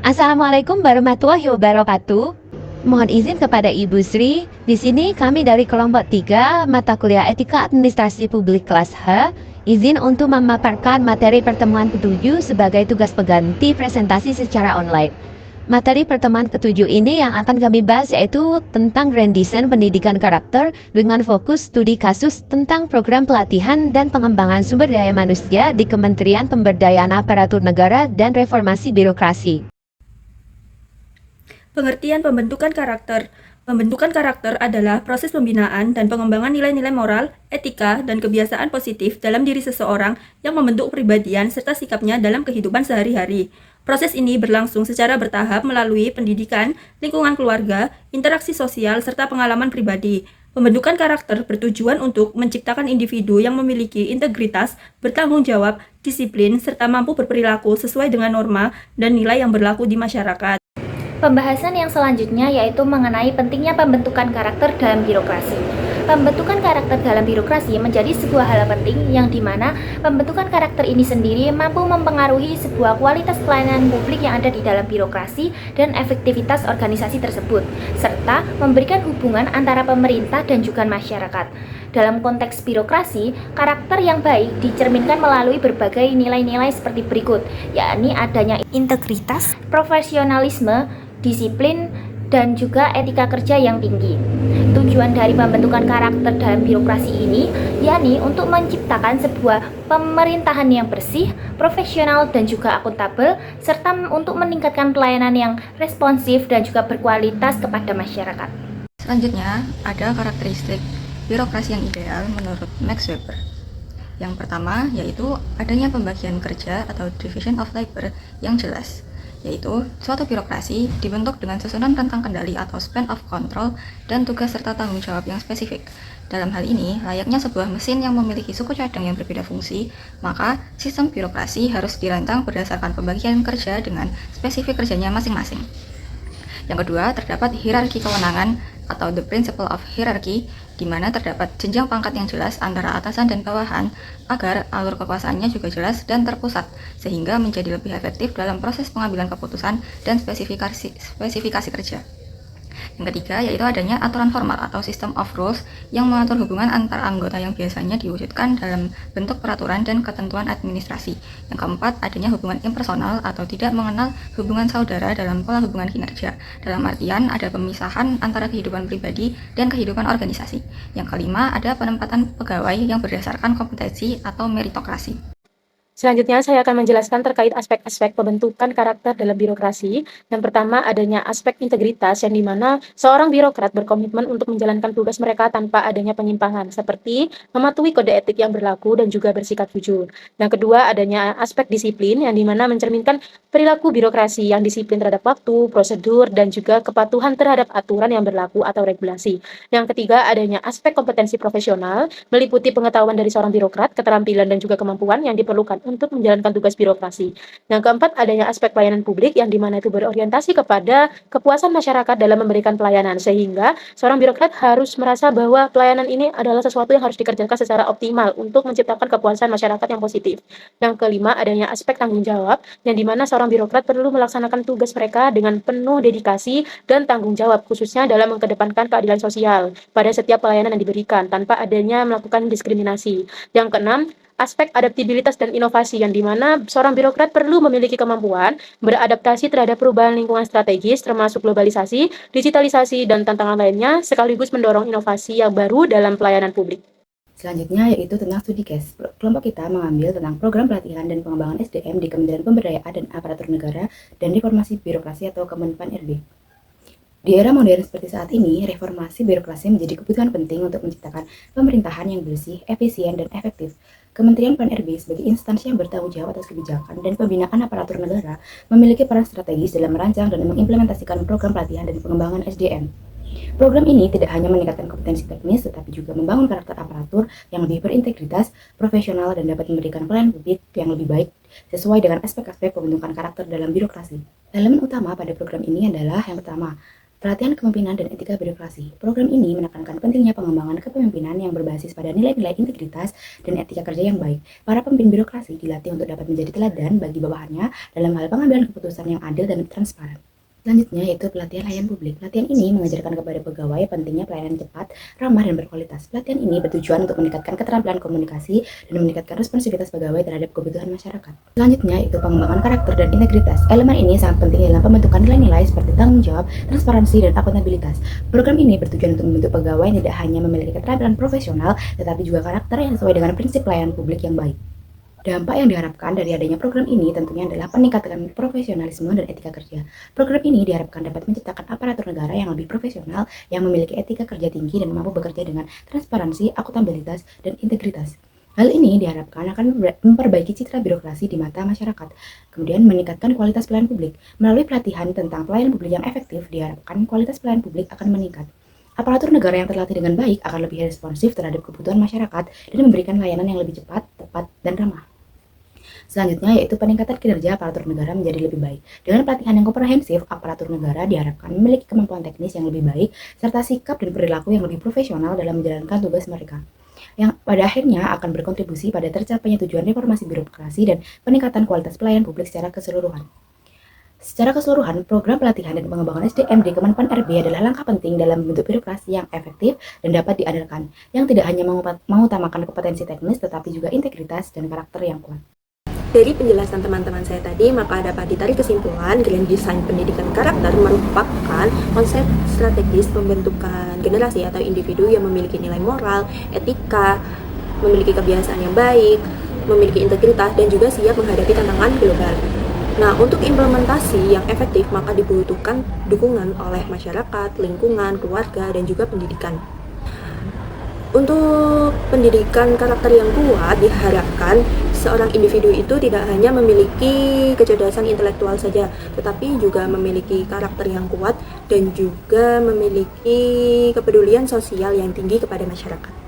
Assalamualaikum warahmatullahi wabarakatuh. Mohon izin kepada Ibu Sri. Di sini kami dari kelompok 3 mata kuliah Etika Administrasi Publik kelas H. Izin untuk memaparkan materi pertemuan ke-7 sebagai tugas pengganti presentasi secara online. Materi pertemuan ke-7 ini yang akan kami bahas yaitu tentang Grand Design Pendidikan Karakter dengan fokus studi kasus tentang program pelatihan dan pengembangan sumber daya manusia di Kementerian Pemberdayaan Aparatur Negara dan Reformasi Birokrasi. Pengertian pembentukan karakter. Pembentukan karakter adalah proses pembinaan dan pengembangan nilai-nilai moral, etika, dan kebiasaan positif dalam diri seseorang yang membentuk kepribadian serta sikapnya dalam kehidupan sehari-hari. Proses ini berlangsung secara bertahap melalui pendidikan, lingkungan keluarga, interaksi sosial, serta pengalaman pribadi. Pembentukan karakter bertujuan untuk menciptakan individu yang memiliki integritas, bertanggung jawab, disiplin, serta mampu berperilaku sesuai dengan norma dan nilai yang berlaku di masyarakat. Pembahasan yang selanjutnya yaitu mengenai pentingnya pembentukan karakter dalam birokrasi. Pembentukan karakter dalam birokrasi menjadi sebuah hal penting yang dimana pembentukan karakter ini sendiri mampu mempengaruhi sebuah kualitas pelayanan publik yang ada di dalam birokrasi dan efektivitas organisasi tersebut, serta memberikan hubungan antara pemerintah dan juga masyarakat. Dalam konteks birokrasi, karakter yang baik dicerminkan melalui berbagai nilai-nilai seperti berikut, yakni adanya integritas, profesionalisme, disiplin, dan juga etika kerja yang tinggi. Tujuan dari pembentukan karakter dalam birokrasi ini yakni untuk menciptakan sebuah pemerintahan yang bersih, profesional, dan juga akuntabel, serta untuk meningkatkan pelayanan yang responsif dan juga berkualitas kepada masyarakat. Selanjutnya, ada karakteristik birokrasi yang ideal menurut Max Weber. Yang pertama yaitu adanya pembagian kerja atau division of labor yang jelas, yaitu suatu birokrasi dibentuk dengan susunan rentang kendali atau span of control dan tugas serta tanggung jawab yang spesifik. Dalam hal ini, layaknya sebuah mesin yang memiliki suku cadang yang berbeda fungsi, maka sistem birokrasi harus dirancang berdasarkan pembagian kerja dengan spesifik kerjanya masing-masing. Yang kedua, terdapat hierarki kewenangan atau the principle of hierarchy, di mana terdapat jenjang pangkat yang jelas antara atasan dan bawahan agar alur kekuasaannya juga jelas dan terpusat, sehingga menjadi lebih efektif dalam proses pengambilan keputusan dan spesifikasi kerja. Yang ketiga yaitu adanya aturan formal atau system of rules yang mengatur hubungan antar anggota yang biasanya diwujudkan dalam bentuk peraturan dan ketentuan administrasi. Yang keempat, adanya hubungan impersonal atau tidak mengenal hubungan saudara dalam pola hubungan kinerja. Dalam artian ada pemisahan antara kehidupan pribadi dan kehidupan organisasi. Yang kelima, ada penempatan pegawai yang berdasarkan kompetensi atau meritokrasi. Selanjutnya, saya akan menjelaskan terkait aspek-aspek pembentukan karakter dalam birokrasi. Yang pertama, adanya aspek integritas, yang dimana seorang birokrat berkomitmen untuk menjalankan tugas mereka tanpa adanya penyimpangan, seperti mematuhi kode etik yang berlaku dan juga bersikap jujur. Yang kedua, adanya aspek disiplin, yang dimana mencerminkan perilaku birokrasi yang disiplin terhadap waktu, prosedur, dan juga kepatuhan terhadap aturan yang berlaku atau regulasi. Yang ketiga, adanya aspek kompetensi profesional, meliputi pengetahuan dari seorang birokrat, keterampilan dan juga kemampuan yang diperlukan untuk menjalankan tugas birokrasi. Yang keempat, adanya aspek pelayanan publik yang dimana itu berorientasi kepada kepuasan masyarakat dalam memberikan pelayanan, sehingga seorang birokrat harus merasa bahwa pelayanan ini adalah sesuatu yang harus dikerjakan secara optimal untuk menciptakan kepuasan masyarakat yang positif. Yang kelima, adanya aspek tanggung jawab yang dimana seorang birokrat perlu melaksanakan tugas mereka dengan penuh dedikasi dan tanggung jawab, khususnya dalam mengedepankan keadilan sosial pada setiap pelayanan yang diberikan tanpa adanya melakukan diskriminasi. Yang keenam, aspek adaptabilitas dan inovasi yang dimana seorang birokrat perlu memiliki kemampuan beradaptasi terhadap perubahan lingkungan strategis termasuk globalisasi, digitalisasi, dan tantangan lainnya sekaligus mendorong inovasi yang baru dalam pelayanan publik. Selanjutnya yaitu tentang studi case. Kelompok kita mengambil tentang program pelatihan dan pengembangan SDM di Kementerian Pemberdayaan dan Aparatur Negara dan Reformasi Birokrasi atau Kemenpan RB. Di era modern seperti saat ini, reformasi birokrasi menjadi kebutuhan penting untuk menciptakan pemerintahan yang bersih, efisien, dan efektif. Kementerian PAN-RB sebagai instansi yang bertanggung jawab atas kebijakan dan pembinaan aparatur negara memiliki peran strategis dalam merancang dan mengimplementasikan program pelatihan dan pengembangan SDM. Program ini tidak hanya meningkatkan kompetensi teknis, tetapi juga membangun karakter aparatur yang lebih berintegritas, profesional, dan dapat memberikan pelayanan publik yang lebih baik sesuai dengan aspek-aspek pembentukan karakter dalam birokrasi. Elemen utama pada program ini adalah yang pertama, Pelatihan kepemimpinan dan etika birokrasi. Program ini menekankan pentingnya pengembangan kepemimpinan yang berbasis pada nilai-nilai integritas dan etika kerja yang baik. Para pemimpin birokrasi dilatih untuk dapat menjadi teladan bagi bawahannya dalam hal pengambilan keputusan yang adil dan transparan. Selanjutnya yaitu pelatihan layanan publik. Pelatihan ini mengajarkan kepada pegawai pentingnya pelayanan cepat, ramah, dan berkualitas. Pelatihan ini bertujuan untuk meningkatkan keterampilan komunikasi dan meningkatkan responsivitas pegawai terhadap kebutuhan masyarakat. Selanjutnya yaitu pengembangan karakter dan integritas. Elemen ini sangat penting dalam pembentukan nilai-nilai seperti tanggung jawab, transparansi, dan akuntabilitas. Program ini bertujuan untuk membentuk pegawai yang tidak hanya memiliki keterampilan profesional, tetapi juga karakter yang sesuai dengan prinsip pelayanan publik yang baik. Dampak yang diharapkan dari adanya program ini tentunya adalah peningkatan profesionalisme dan etika kerja. Program ini diharapkan dapat menciptakan aparatur negara yang lebih profesional, yang memiliki etika kerja tinggi dan mampu bekerja dengan transparansi, akuntabilitas, dan integritas. Hal ini diharapkan akan memperbaiki citra birokrasi di mata masyarakat, kemudian meningkatkan kualitas pelayanan publik. Melalui pelatihan tentang pelayanan publik yang efektif, diharapkan kualitas pelayanan publik akan meningkat. Aparatur negara yang terlatih dengan baik akan lebih responsif terhadap kebutuhan masyarakat dan memberikan layanan yang lebih cepat, tepat, dan ramah. Selanjutnya yaitu peningkatan kinerja aparatur negara menjadi lebih baik. Dengan pelatihan yang komprehensif, aparatur negara diharapkan memiliki kemampuan teknis yang lebih baik, serta sikap dan perilaku yang lebih profesional dalam menjalankan tugas mereka, yang pada akhirnya akan berkontribusi pada tercapainya tujuan reformasi birokrasi dan peningkatan kualitas pelayanan publik secara keseluruhan. Secara keseluruhan, program pelatihan dan pengembangan SDM di Kemenpan RB adalah langkah penting dalam membentuk birokrasi yang efektif dan dapat diandalkan, yang tidak hanya mengutamakan kompetensi teknis tetapi juga integritas dan karakter yang kuat. Dari penjelasan teman-teman saya tadi, maka dapat ditarik kesimpulan Grand Design Pendidikan Karakter merupakan konsep strategis pembentukan generasi atau individu yang memiliki nilai moral, etika, memiliki kebiasaan yang baik, memiliki integritas, dan juga siap menghadapi tantangan global. Nah, untuk implementasi yang efektif, maka dibutuhkan dukungan oleh masyarakat, lingkungan, keluarga, dan juga pendidikan. Untuk pendidikan karakter yang kuat, diharapkan seorang individu itu tidak hanya memiliki kecerdasan intelektual saja, tetapi juga memiliki karakter yang kuat dan juga memiliki kepedulian sosial yang tinggi kepada masyarakat.